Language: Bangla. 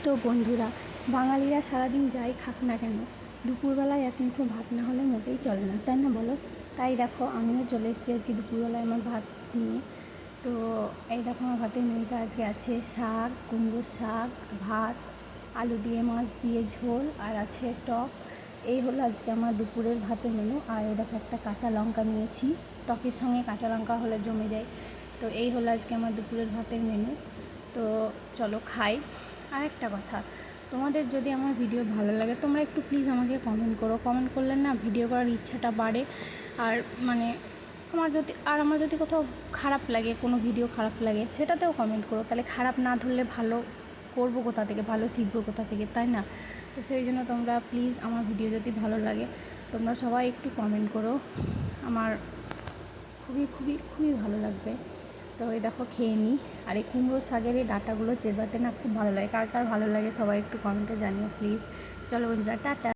তো বন্ধুরা, বাঙালিরা সারাদিন যাই খাক না কেন, দুপুরবেলায় এক মুঠো ভাত না হলে মোটেই চলে না, তাই না বলো? তাই দেখো, আমিও চলে এসেছি আর কি দুপুরবেলায় আমার ভাত নিয়ে। তো এই দেখো, আমার ভাতের মেনুতে আজকে আছে শাক, কুমড়োর শাক, ভাত, আলু দিয়ে মাছ দিয়ে ঝোল, আর আছে টক। এই হলো আজকে আমার দুপুরের ভাতের মেনু। আর এই দেখো, একটা কাঁচা লঙ্কা নিয়েছি, টকের সঙ্গে কাঁচা লঙ্কা হলে জমে যায়। তো এই হলো আজকে আমার দুপুরের ভাতের মেনু। তো চলো খাই। আর একটা কথা, তোমাদের যদি আমার ভিডিও ভালো লাগে তোমরা একটু প্লিজ আমাকে কমেন্ট করো। কমেন্ট করলে না ভিডিও করার ইচ্ছাটা বাড়ে। আর মানে আমার যদি কোথাও খারাপ লাগে, কোনো ভিডিও খারাপ লাগে, সেটাতেও কমেন্ট করো। তাহলে খারাপ না ধরলে ভালো করবো কোথা থেকে, ভালো শিখবো কোথা থেকে, তাই না? তো সেই জন্য তোমরা প্লিজ আমার ভিডিও যদি ভালো লাগে তোমরা সবাই একটু কমেন্ট করো, আমার খুবই খুবই খুবই ভালো লাগবে। তো এই দেখো, খেয়ে নিই। আর এই কুমড়ো শাকের এই ডাঁটাগুলো চেবাতে না খুব ভালো লাগে। কার কার ভালো লাগে সবাই একটু কমেন্টে জানিও প্লিজ। চলো বন্ধুরা, টাটা।